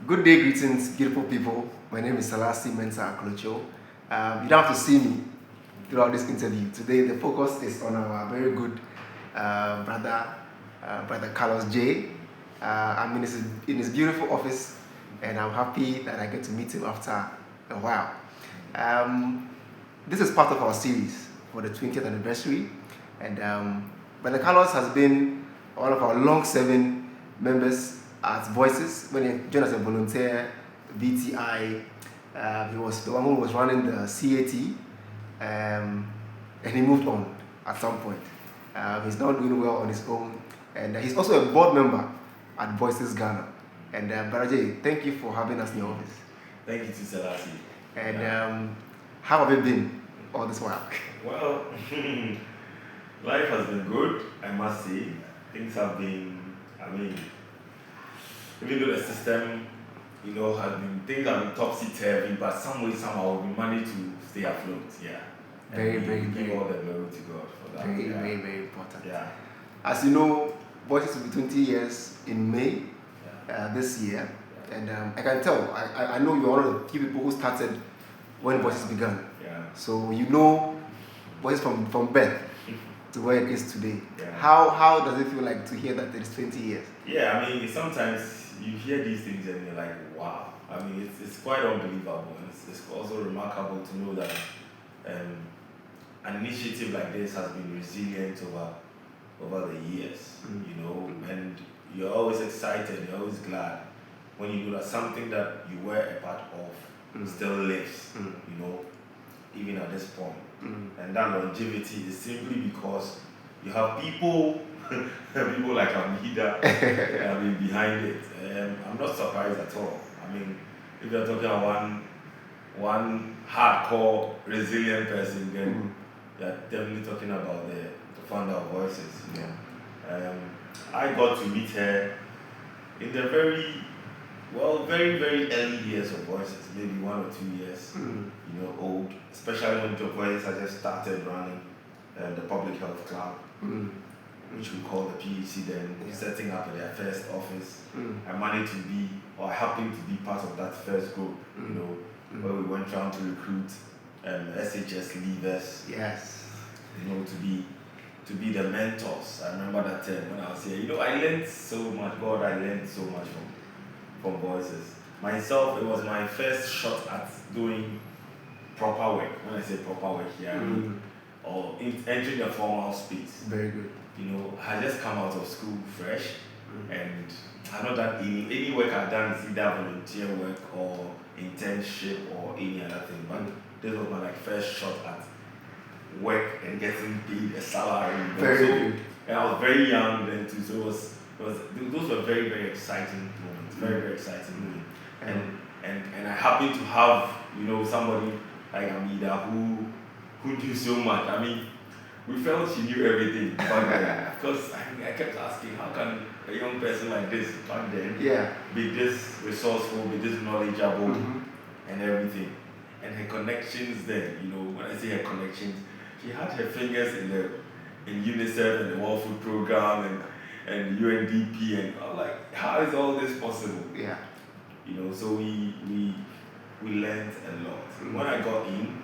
Good day, greetings, beautiful people. My name is Salasi Mensa Akolocho. You don't have to see me throughout this interview. Today, the focus is on our very good brother Carlos J. I'm in his beautiful office, and I'm happy that I get to meet him after a while. This is part of our series for the 20th anniversary, and Brother Carlos has been one of our long-serving members at Voices when he joined as a volunteer, BTI. He was the one who was running the CAT, and he moved on at some point. He's now doing well on his own, and he's also a board member at Voices Ghana. And Brother J, thank you for having us in your office. Thank you to Selassie. And how have you been all this while? Well, life has been good, I must say. Things have been, even though the system, things have been topsy-turvy, but some way, somehow, we managed to stay afloat, yeah. Very give all the glory to God for that. Very important. Yeah. As you know, Voices will be 20 years in May this year. Yeah. And I can tell, I know you're one of the few people who started when Voices began. Yeah. So you know Voices from birth to where it is today. Yeah. How does it feel like to hear that it is 20 years? Yeah, sometimes you hear these things and you're like, wow. It's quite unbelievable. And it's also remarkable to know that an initiative like this has been resilient over the years, and you're always excited, you're always glad when you know that something that you were a part of still lives, even at this point. And that longevity is simply because you have people like Amida behind it. I'm not surprised at all. If you're talking about one hardcore, resilient person, then you're definitely talking about the founder of Voices. I got to meet her in the very, very early years of Voices, maybe 1 or 2 years, old, especially when Voices had just started running the Public Health Club, which we call the PHC then, setting up their first office. I managed to be, or happened to be part of that first group, where we went around to recruit SHS leaders. Yes. To be the mentors. I remember that time when I was here. I learned so much. God, I learned so much from Voices. Myself, it was my first shot at doing proper work. When I say proper work here, or entering the formal space. Very good. I just come out of school fresh, and I know that any work I've done is either volunteer work or internship or any other thing. But this was my first shot at work and getting paid a salary. Very good. And I was very young then too, so those were very, very exciting moments. Very, very exciting moments. And I happened to have somebody like Amida who knew so much. We felt she knew everything back then. Because I kept asking, how can a young person like this back then be this resourceful, be this knowledgeable, and everything. And her connections then, when I say her connections, she had her fingers in UNICEF and the World Food Program and UNDP, and I'm like, how is all this possible? Yeah. So we learned a lot. When I got in,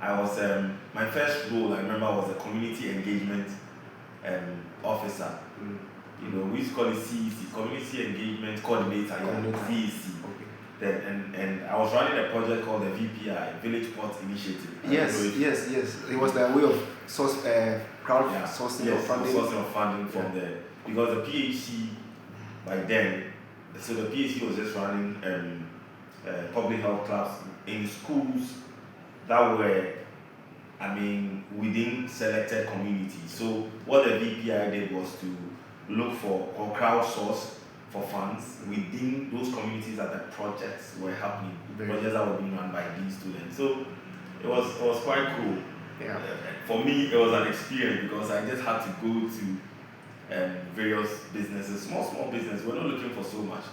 I was my first role I remember was a community engagement officer. We used to call it CEC, Community Engagement Coordinator, CEC. And I was running a project called the VPI, Village Port Initiative. Yes. It was the way of crowd sourcing of funding. Sourcing of funding from there. Because the PHC, by then, so the PHC was just running public health clubs in schools that were, within selected communities. So what the VPI did was to look for or crowdsource for funds within those communities that the projects were happening, projects that were being run by these students. So it was quite cool. Yeah. For me, it was an experience because I just had to go to various businesses, small businesses. We're not looking for so much.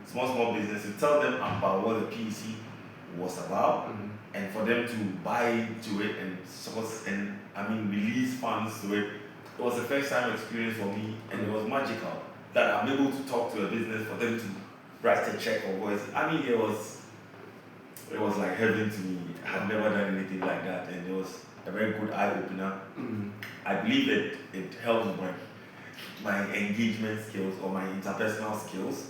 Small businesses, to tell them about what the PEC was about, and for them to buy into it and source and release funds to it. It was a first time experience for me, and it was magical that I'm able to talk to a business for them to write a check for voice. I mean, it was like heaven to me. I had never done anything like that, and it was a very good eye opener. I believe it helps my engagement skills or my interpersonal skills.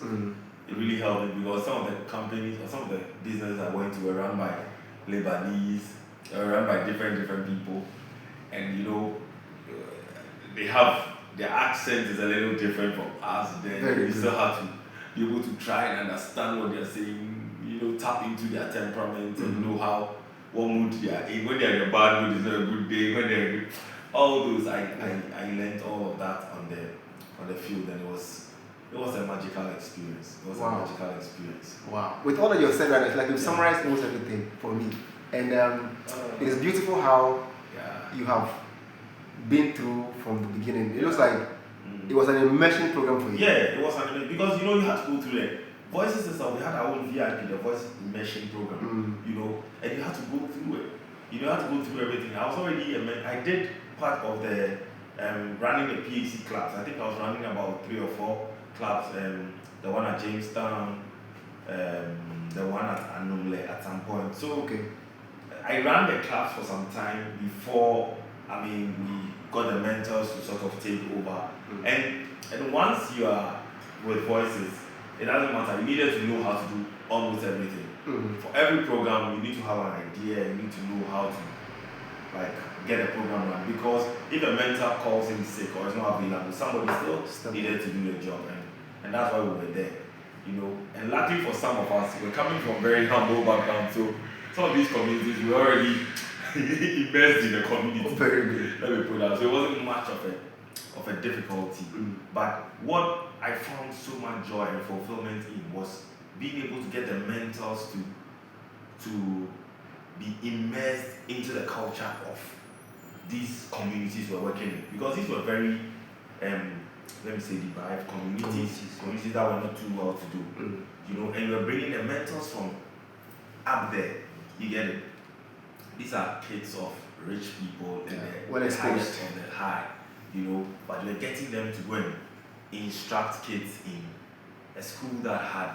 It really helped me because some of the companies or some of the businesses I went to were run by Lebanese, run by different people, and you know, they have their accent is a little different from us. Then you still have to be able to try and understand what they're saying. You know, tap into their temperament and know what mood they are in. When they're in a bad mood, it's not a good day. When they're in, all those, I learned all of that on the field, and it was a magical experience. It was a magical experience. Wow! With all that you've said, right, it's like you've summarized almost everything for me, and it is beautiful how you have been through from the beginning. It looks like it was an immersion program for you. Yeah, it was an immersion because you have to go through it. Voices and stuff, we had our own VIP, the voice immersion program, you know, and you had to go through it. You had to go through everything. I was already I did part of the running the PhD clubs. I think I was running about 3 or 4 clubs. The one at Jamestown, the one at Anumle at some point. So I ran the clubs for some time before. I mean, we got the mentors to sort of take over. And once you are with voices, it doesn't matter. You needed to know how to do almost everything. For every program, you need to have an idea. You need to know how to get a program run. Because if a mentor calls in sick or is not available, somebody still needed to do the job, and that's why we were there. You know, and luckily for some of us, we're coming from very humble backgrounds. So some of these communities were already immersed in the community. Very good. Let me put that. So it wasn't much of a difficulty. But what I found so much joy and fulfillment in was being able to get the mentors to be immersed into the culture of these communities we're working in. Because these were very, let me say, deprived communities that were not too well to do. You know, and we're bringing the mentors from up there. You get it? These are kids of rich people and the highest of the high. You know, but we're getting them to go and instruct kids in a school that had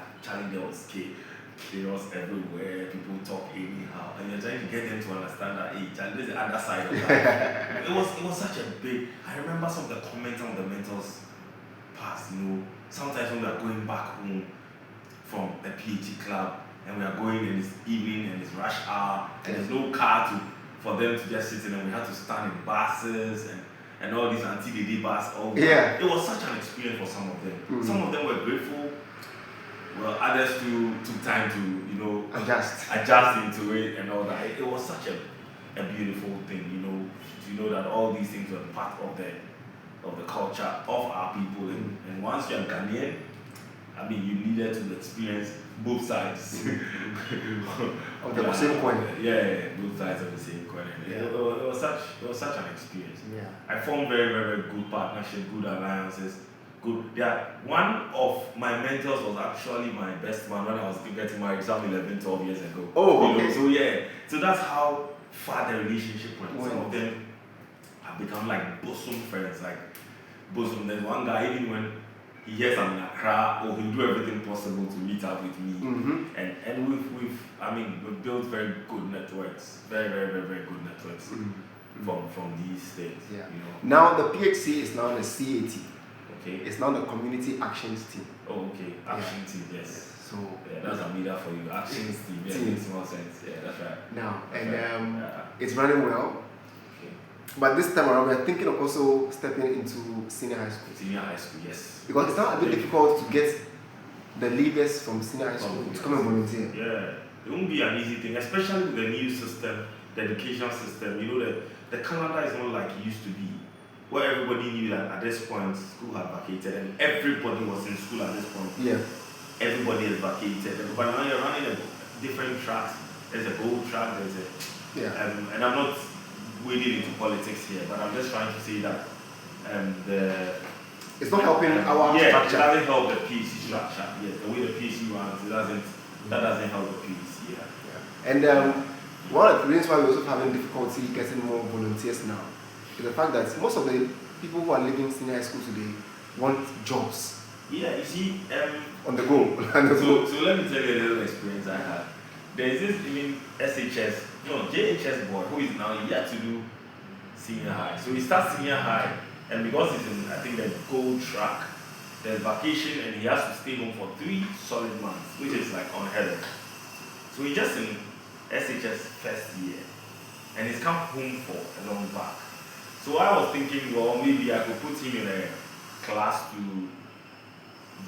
there was chaos everywhere, people talk anyhow, and you're trying to get them to understand that there's the other side of that. it was such a big. I remember some of the comments some of the mentors passed. You know, sometimes when we are going back home from the PhD club and we are going in this evening and it's rush hour and there's no car for them to just sit in, and we had to stand in buses and all these anti-DD bus. It was such an experience for some of them. Some of them were grateful. Well, others took time to, you know, adjust into it and all that. It was such a beautiful thing, you know, to know that all these things were part of the culture of our people. And once you're Ghanaian, I mean, you needed to experience both sides of the same coin. Yeah, both sides of the same coin. It was such an experience. I formed very, very good partnerships, good alliances. Good. Yeah, one of my mentors was actually my best man when I was getting married some 11, 12 years ago. So that's how far the relationship went. Some of them have become like bosom friends, There's one guy, even when he hears I'm in Accra, he'll do everything possible to meet up with me. And we've built very good networks, very, very, very, very good networks from these states. You know. Now the PHC is now the CAT. Okay. It's now the Community Actions Team. Action Team, yes. So that's a media for you. Actions Team, it makes more sense. Yeah, that's right. Now, and it's running well. But this time around, we're thinking of also stepping into senior high school. Senior high school, yes. Because it's not a bit difficult to get the leaders from senior high school to come and volunteer. Yeah, it won't be an easy thing, especially with the new system, the education system. You know, the calendar is not like it used to be, where everybody knew that at this point school had vacated and everybody was in school at this point. Everybody has vacated. But now you're running a different tracks. There's a gold track, and I'm not wading into politics here, but I'm just trying to say that it's not helping our structure. It doesn't help the PhD structure. Yes, the way the PhD runs, that doesn't help the PhD. And one of the reasons why we're also having difficulty getting more volunteers now is the fact that most of the people who are leaving senior high school today want jobs. Yeah, you see, on the go. So let me tell you a little experience I had. There is this even JHS boy who is now yet to do senior high. So he starts senior high, and because he's in, I think, the gold track, there's vacation, and he has to stay home for 3 solid months, which is like unheard of. So he's just in SHS first year, and he's come home for a long back. So I was thinking, well, maybe I could put him in a class to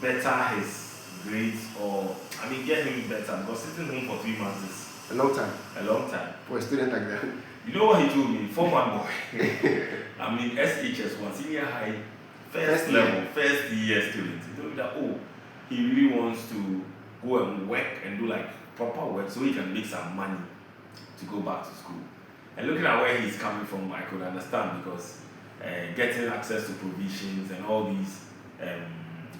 better his grades, or get him better, because sitting home for 3 months is a long time. A long time For a student like that. You know what he told me? Form 1 boy. SHS 1, senior high, first level, first year student. He told me that, he really wants to go and work and do like proper work so he can make some money to go back to school. And looking at where he's coming from, I could understand, because getting access to provisions and all these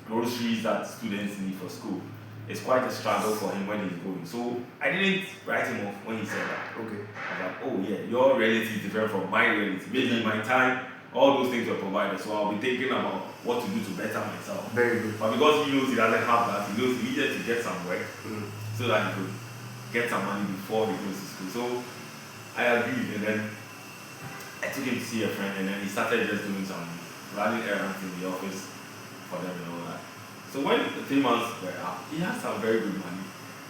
groceries that students need for school is quite a struggle for him when he's going. So I didn't write him off when he said that. Okay. I was like, your reality is different from my reality. Maybe in my time, all those things were provided, so I'll be thinking about what to do to better myself. Very good. But because he knows he doesn't have that, he knows he needed to get some work so that he could get some money before he goes to school. So I agreed, and then I took him to see a friend, and then he started just doing some running errands in the office for them and all that. So when the 3 months were up, he had some very good money.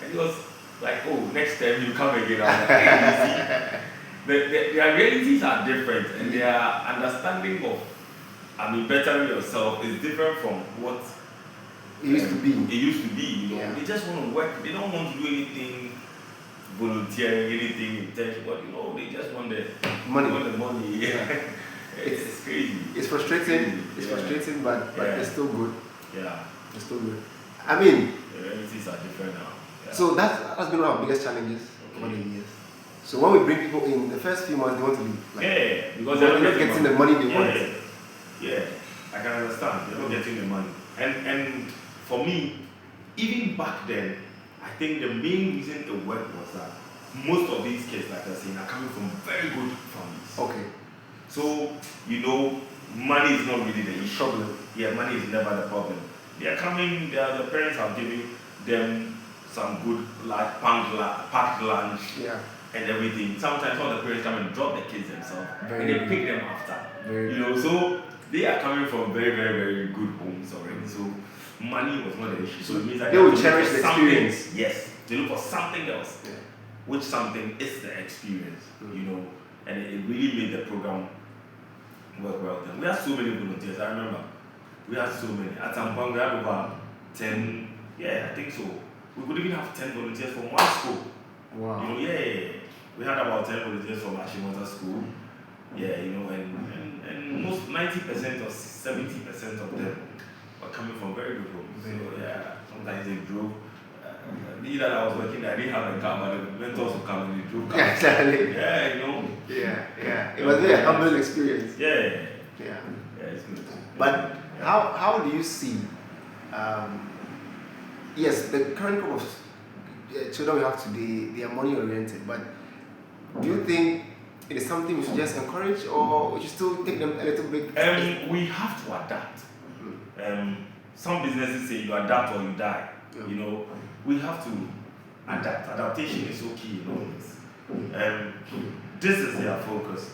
And he was like, next time you come again. I was like, hey, you see, their realities are different, and their understanding of, bettering yourself is different from what it used to be. It used to be, Yeah. They just want to work. They don't want to do anything volunteering, anything intentional, but they just want the money. They want the money. Yeah. It's crazy. It's frustrating. It's frustrating, but it's still good. Yeah. It's still good. The realities are different now. Yeah. So that's been one of our biggest challenges over the years. So when we bring people in, the first few months they want to be like, because they're not getting the money they want. Yeah, I can understand. They're not getting the money. And for me, even back then, I think the main reason it worked was that most of these kids, like I was saying, are coming from very good families. Okay. So, money is not really the issue. Problem. Yeah, money is never the problem. They are coming, the parents are giving them some good packed lunch and everything. Sometimes all the parents come and drop the kids themselves and they pick them after. So they are coming from very, very, very good homes already. So money was not the issue. So it means that they will cherish the experience. Yes, they look for something else, which something is the experience, and it really made the program work well. Then we had so many volunteers. I remember we had so many. At some point we had over 10. Yeah, I think so. We could even have 10 volunteers from one school. Wow. We had about 10 volunteers from Ashimota school. Yeah, and most 90% or 70% of them were coming from very good homes. So sometimes they drove. Me that I was working there, I didn't have a car, but the mentors would come and they drove cars. Exactly. Yeah, It was a very humbling experience. Yeah, it's good. But how do you see? Yes, the current group of children we have today, they are money oriented. But do you think it is something we should just encourage, or we should still take them a little bit? We have to adapt. Some businesses say you adapt or you die. We have to adapt. Adaptation is so key in all this. This is their focus.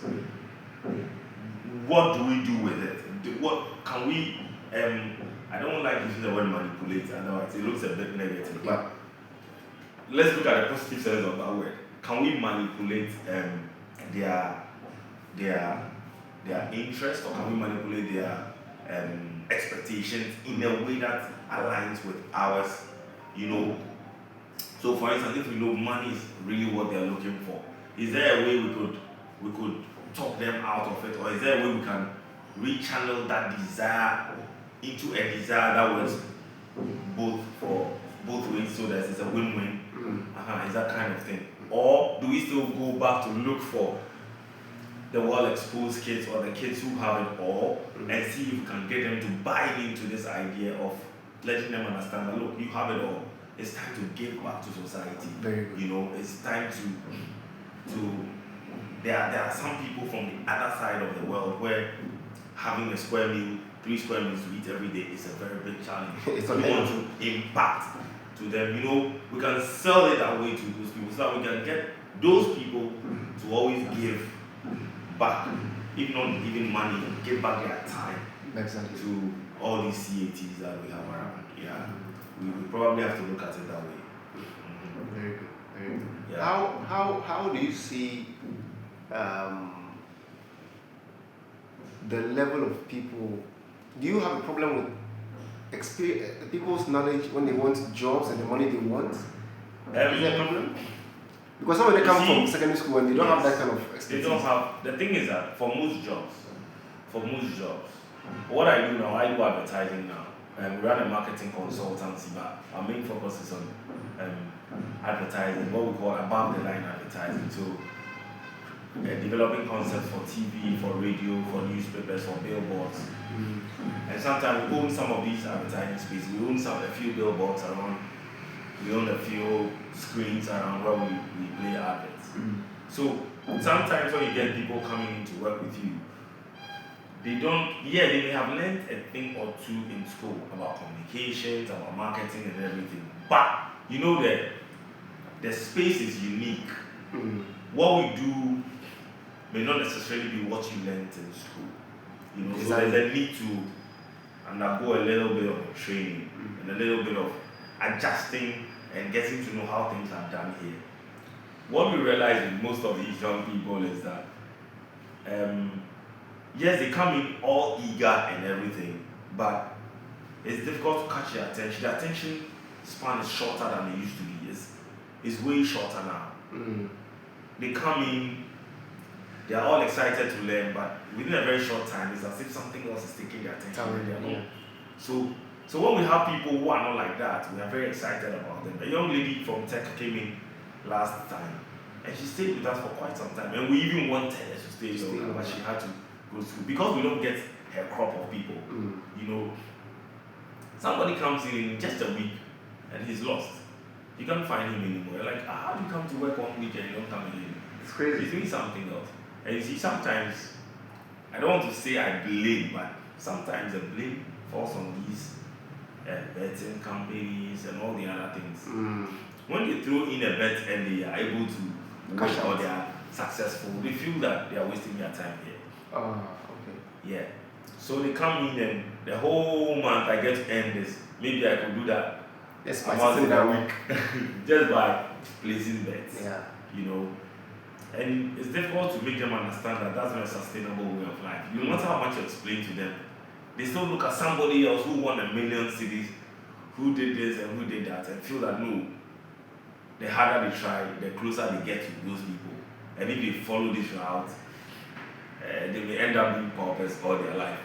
What do we do with it? What can we? I don't like using the word manipulate. Otherwise, it looks a bit negative. But let's look at the positive sense of that word. Can we manipulate their interest, or can we manipulate their expectations in a way that aligns with ours? So for instance, if we know money is really what they're looking for, is there a way we could talk them out of it, or is there a way we can rechannel that desire into a desire that works both ways, so that it's a win-win? Is that kind of thing? Or do we still go back to look for the well-exposed kids or the kids who have it all and see if we can get them to buy into this idea of letting them understand that, look, you have it all. It's time to give back to society. Very good. It's time to there are some people from the other side of the world where having a square meal 3 square meals to eat every day is a very big challenge. It's We want to impact to them. We can sell it that way to those people so that we can get those people to always give back, if not even money, give back their time Exactly. to all these CATs that we have around. Yeah, we probably have to look at it that way. Very good. Very good. Yeah. How do you see the level of people? Do you have a problem with people's knowledge when they want jobs and the money they want? Is there a problem? Because some of them come from secondary school and they don't have that kind of expertise. They don't have. The thing is that for most jobs, what I do now, I do advertising now. We run a marketing consultancy, but our main focus is on advertising, what we call above the line advertising. So developing concepts for TV, for radio, for newspapers, for billboards. And sometimes we own some of these advertising spaces. We own a few billboards around. We own a few screens around where we play adverts. So sometimes when you get people coming in to work with you, they may have learned a thing or two in school about communications, about marketing and everything. But the space is unique. What we do may not necessarily be what you learned in school. So there's a need to undergo a little bit of training and a little bit of adjusting and getting to know how things are done here. What we realize with most of these young people is that yes, they come in all eager and everything, but it's difficult to catch their attention. The attention span is shorter than it used to be. It's way shorter now. They come in, they are all excited to learn, but within a very short time, it's as if something else is taking their attention. So when we have people who are not like that, we are very excited about them. A young lady from Tech came in last time, and she stayed with us for quite some time, and we even wanted her to stay longer, but she had to go to school because we don't get her crop of people. Somebody comes in just a week and he's lost. You can't find him anymore. You're like, how do you come to work 1 week and you don't come again? It's crazy. He's doing something else. And you see, sometimes, I don't want to say I blame, but sometimes the blame falls on these betting companies and all the other things. When they throw in a bet and they are able to cash out, they are successful, they feel that they are wasting their time here. Okay. Yeah. So they come in and the whole month I get to earn this. Maybe I could do that. Yes, that week. Just by placing bets. Yeah. And it's difficult to make them understand that that's not a sustainable way of life. No matter how much you explain to them, they still look at somebody else who won 1 million cedis, who did this and who did that, and feel that no, the harder they try, the closer they get to those people. And if they follow this route, they may end up being paupers all their life.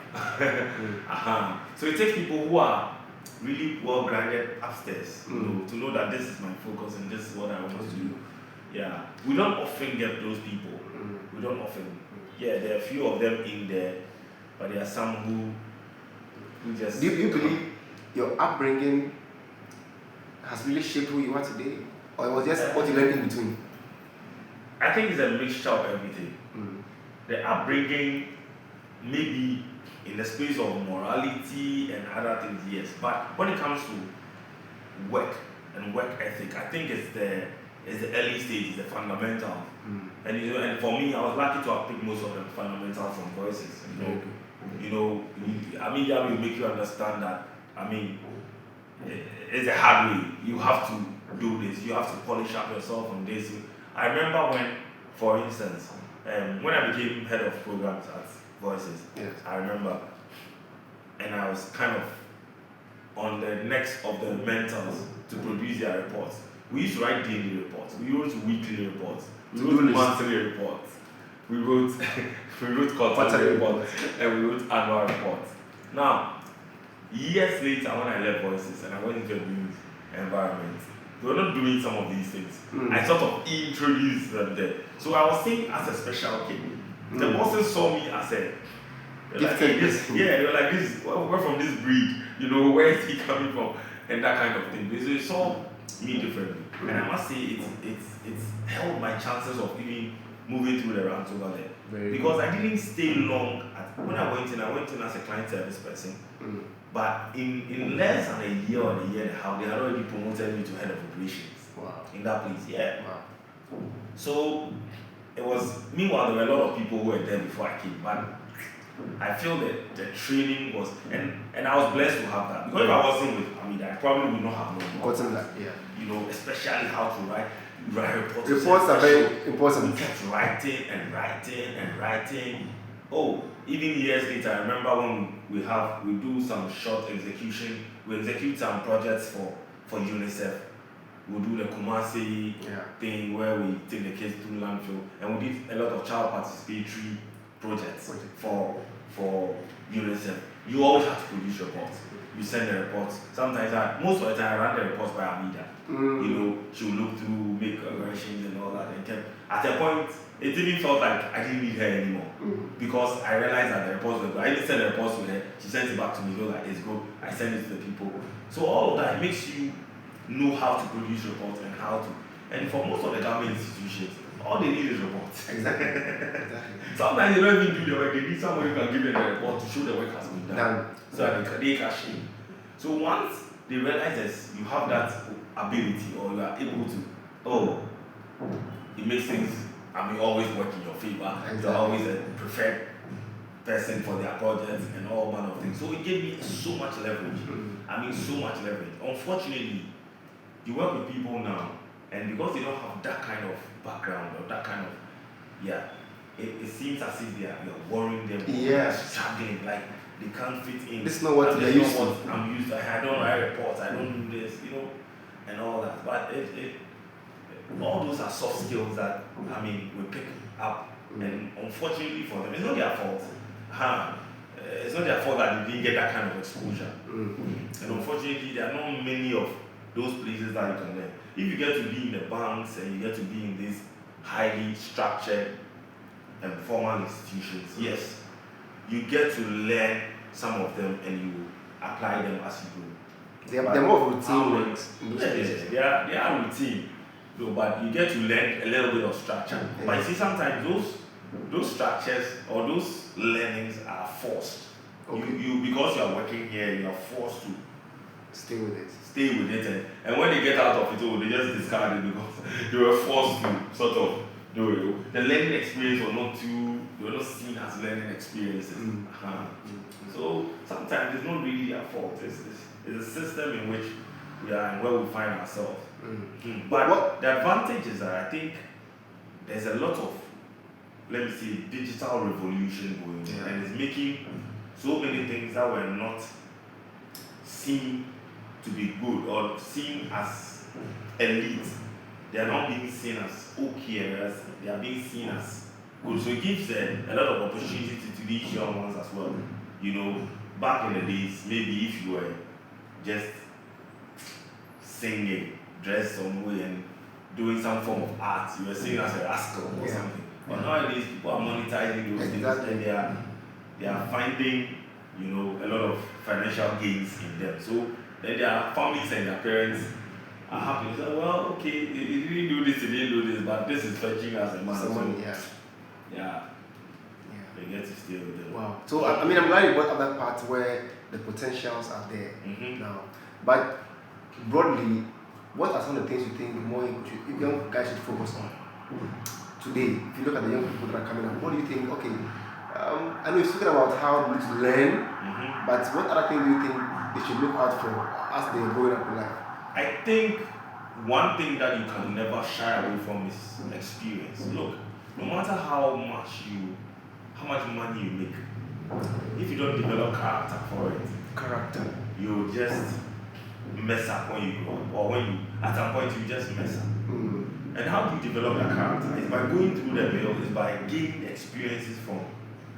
So it takes people who are really well grounded upstairs, to know that this is my focus and this is what I want to do. Yeah, we don't often get those people. We don't often. Yeah, there are a few of them in there, but there are some who just. Do you believe your upbringing has really shaped who you are today, or it was just what you learned in between? I think it's a mixture of everything. The upbringing, maybe in the space of morality and other things, yes. But when it comes to work and work ethic, I think it's the early stage, the fundamental. And for me, I was lucky to have picked most of the fundamentals from Voices. That will make you understand that. It's a hard way. You have to do this. You have to polish up yourself on this. I remember when, for instance, when I became head of programs at Voices, yes. I remember, and I was kind of on the necks of the mentors to produce their reports. We used to write daily reports. We wrote weekly reports. We wrote monthly reports. We wrote quarterly reports, and we wrote annual reports. Now, years later, when I left Voices and I went into a new environment, they were not doing some of these things. I sort of introduced them there. So I was seen as a special kid. The bosses saw me as a they were like, this, we're from this breed, where is he coming from? And that kind of thing. They saw me differently. And I must say it's held my chances of even moving through the ranks over there. Because I didn't stay long. When I went in as a client service person. But in less than a year or a year and a half, they had already promoted me to head of operations. Wow. In that place, yeah. Wow. So it was, meanwhile, there were a lot of people who were there before I came, but I feel that the training was, and I was blessed to have that. Because if I wasn't with Hamida, I probably would not have known. Gotten that, yeah. You know, especially how to write reports. Reports are very important. We kept writing and writing and writing. Oh, even years later, I remember when we do some short execution, we execute some projects for UNICEF. We'll do the Kumasi thing where we take the kids through landfill, and we did a lot of child participatory projects for UNICEF. You always have to produce reports. You send the reports. Sometimes, most of the time, I ran the reports by Amida. You know, she will look through, make corrections and all that. And at a point, it even felt like I didn't need her anymore because I realized that the reports were good. I didn't send the reports to her. She sent it back to me. She was like, it's good. I send it to the people. So all of that makes you know how to produce reports and how to. And for most of the government institutions, all they need is reports. Exactly. Sometimes they don't even do the work. They need somebody who can give them the report to show the work has been done. So that they cash in. So once they realize that you have that ability or you are able to, it makes things, always work in your favor. Exactly. You're always a preferred person for their projects and all manner of things. So it gave me so much leverage. So much leverage. Unfortunately, you work with people now, and because they don't have that kind of background or that kind of, it seems as if you're worrying them. Yeah. Struggling, like they can't fit in. This is not what they're used to. I'm used to. I don't write reports. I don't do this, and all that. But all those are soft skills that we pick up, and unfortunately for them, it's not their fault. It's not their fault that they didn't get that kind of exposure. And unfortunately, there are not many of those places that you can learn. If you get to be in the banks and you get to be in these highly structured and formal institutions, yes, you get to learn some of them and you apply them as you go. They're more routine works. They are routine, but you get to learn a little bit of structure. Yeah. But you see, sometimes those structures or those learnings are forced. Okay. You because you are working here, you are forced to stay with it, and when they get out of it, they just discard it because they were forced to sort of do it. The learning experience they were not seen as learning experiences. So sometimes it's not really their fault. It's a system in which we are and where we find ourselves. But the advantage is that I think there's a lot of, let me say, digital revolution going on, and it's making so many things that were not seen to be good or seen as elite. They are not being seen as okay, they are being seen as good. So it gives a lot of opportunity to these young ones as well. Back in the days, maybe if you were just singing, dressed some way and doing some form of art, you were seen as a rascal or something. But nowadays, people are monetizing those things and they are finding, a lot of financial gains in them. So then their families and their parents are happy. So, well, okay, they didn't do this, but this is fetching us a money. They get to stay with them. Wow. So, I'm glad you brought up that part where the potentials are there now. But broadly, what are some of the things you think more young guys should focus on today? If you look at the young people that are coming up, what do you think? Okay, I know you're speaking about how to learn, but what other things do you think they should look out for as they're growing up in life? I think one thing that you can never shy away from is experience. Look, no matter how much money you make, if you don't develop character for it, you just mess up when you grow up, or when you, at some point, you just mess up. And how do you develop that character? It's by going through the mill, it's by gaining experiences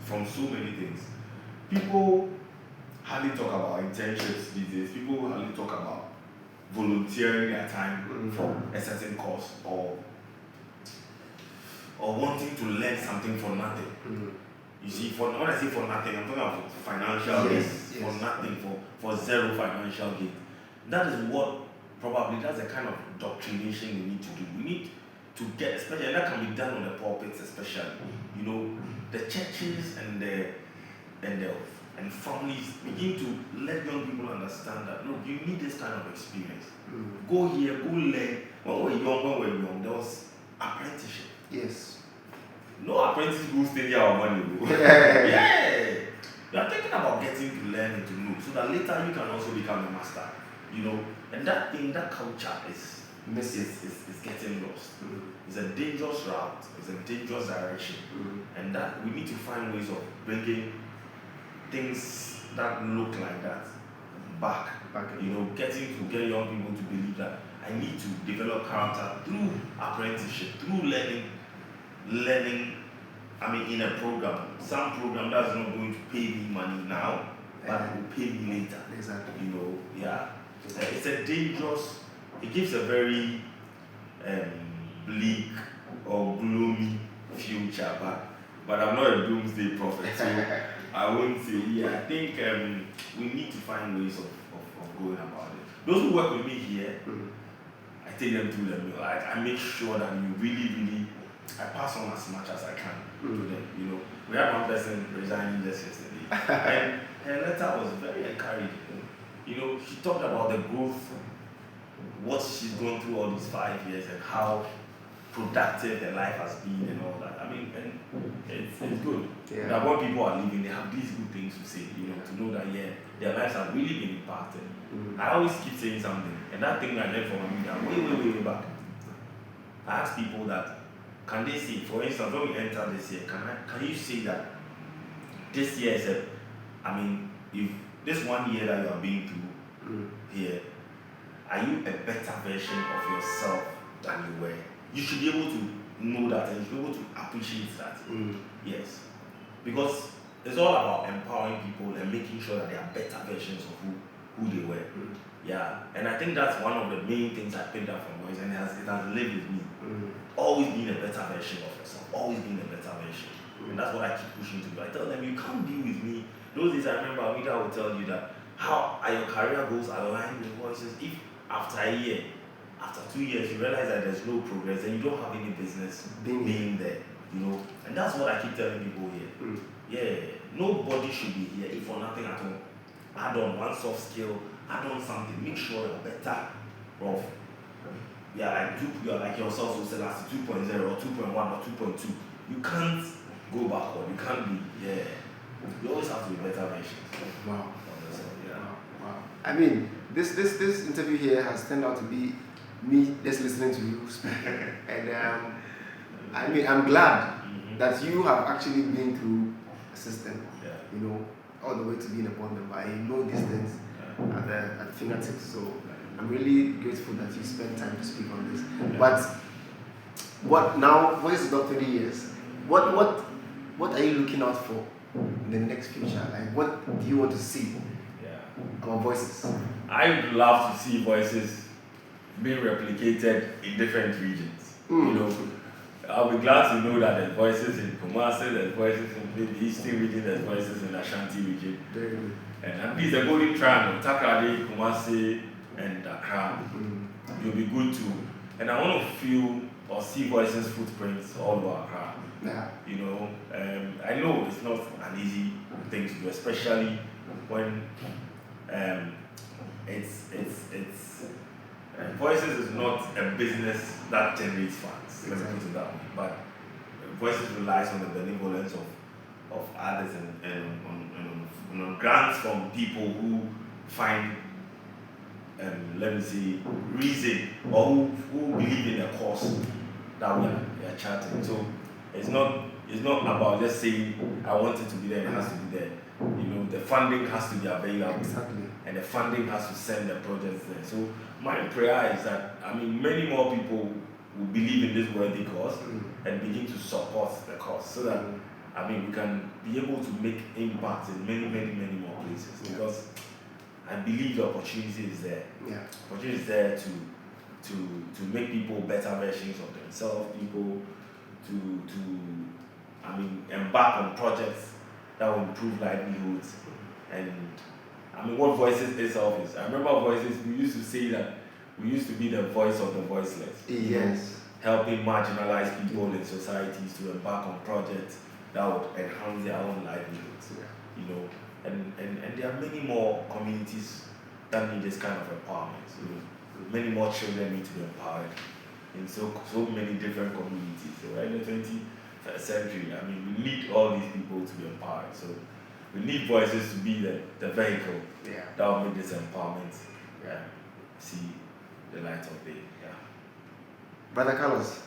from so many things. People hardly talk about internships these days. People hardly talk about volunteering their time for a certain cause or wanting to learn something for nothing. You see, when I say for nothing, I'm talking about financial gain. For nothing, for zero financial gain. That's the kind of doctrination we need to do. We need to get, especially, and that can be done on the pulpits, especially. You know, the churches and and families begin to let young people understand that look, you need this kind of experience. Go here, go learn. When we were young, there was apprenticeship. Yes. No apprentice go stay there our money. Yeah. You are thinking about getting to learn and to know, so that later you can also become a master. You know, and that thing, that culture is getting lost. It's a dangerous route. It's a dangerous direction, and that we need to find ways of bringing things that look like that back. You know, getting to get young people to believe that I need to develop character through apprenticeship, through learning. I mean, in a program, some program that's not going to pay me money now, but will pay me later. Exactly. You know, yeah. It's a dangerous. It gives a very bleak or gloomy future, but I'm not a doomsday prophet, so I won't say. Yeah, I think we need to find ways of going about it. Those who work with me here, I take them through the mill. I make sure that you really, I pass on as much as I can to them. You know, we had one person resigning just yesterday, and her letter was very encouraging. You know, she talked about the growth, what she's gone through all these 5 years, and how productive her life has been and all that. I mean, and it's good. Yeah. That when people are leaving, they have these good things to say, you know, to know that, yeah, their lives have really been impacted. I always keep saying something, and that thing I learned from Amida way back. I ask people that, can they say, for instance, when we enter this year, can you say that this year is if this 1 year that you are being through here, are you a better version of yourself than you were? You should be able to know that, and you should be able to appreciate that. Yes. Because it's all about empowering people and making sure that they are better versions of who they were. Yeah. And I think that's one of the main things I picked up from Voice, and it has lived with me. Always being a better version of yourself. Always being a better version. And that's what I keep pushing to do. I tell them, you can't be with me. Those days I remember Amida will tell you that how are your career goals aligned with Voices if after a year, after 2 years, you realize that there's no progress and you don't have any business being there, you know. And that's what I keep telling people here. Yeah, nobody should be here if for nothing at all. Add on one soft skill, add on something, make sure you're better off. Yeah, you're like yourself will say that's 2.0 or 2.1 or 2.2. You can't go backward, you can't be, you always have to be better versions. Wow. Yeah. Wow. I mean, this interview here has turned out to be me just listening to you speak. And I mean, I'm glad that you have actually been through a system, you know, all the way to being a board member. I know these things at the fingertips. So I'm really grateful that you spent time to speak on this. But what now? What is about 30 years? What are you looking out for in the next future? Like, what do you want to see? Our Voices. I'd love to see Voices being replicated in different regions. You know, I'll be glad to know that there's Voices in Kumasi, there's Voices in the Eastern region, there's Voices in the Ashanti region. Very good. And at least the Golden Triangle, Takoradi, Kumasi, and Accra, will be good too. And I want to feel or see Voices footprints all over Accra. Yeah. You know, I know it's not an easy thing to do, especially when Voices is not a business that generates funds. Let me put it that way. But Voices relies on the benevolence of others and on grants from people who find, let me say, reason or who believe in the cause that we are charting. So it's not about just saying I want it to be there, it has to be there. You know, the funding has to be available. Exactly. And the funding has to send the projects there. So my prayer is that, many more people will believe in this worthy cause and begin to support the cause so that, we can be able to make impact in many more places because I believe the opportunity is there. Yeah. Opportunity is there to make people better versions of themselves, people to embark on projects that will improve livelihoods. And what Voices itself is. I remember Voices, we used to say that we used to be the voice of the voiceless. Yes. helping marginalized people in societies to embark on projects that would enhance their own livelihoods. You know, and there are many more communities that need this kind of empowerment. So many more children need to be empowered in so many different communities. So in the 21st century, I mean, we need all these people to be empowered. So we need voices to be the vehicle that will make this empowerment see the light of day. Yeah. Brother Carlos,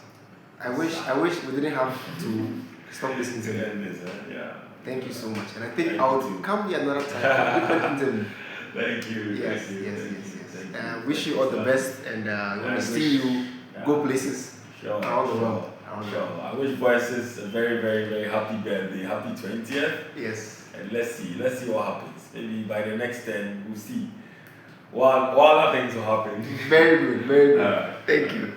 I wish we didn't have to stop this interview. Yeah. Thank you so much. And I think I would come here another time for a different interview. Thank you. Yes. Wish you all the best, and want to see you go places around the world. Sure. I wish Voices a very, very, very happy birthday, happy 20th. Yes. And let's see what happens. Maybe by the next 10, we'll see what other things will happen. Very good. Thank you.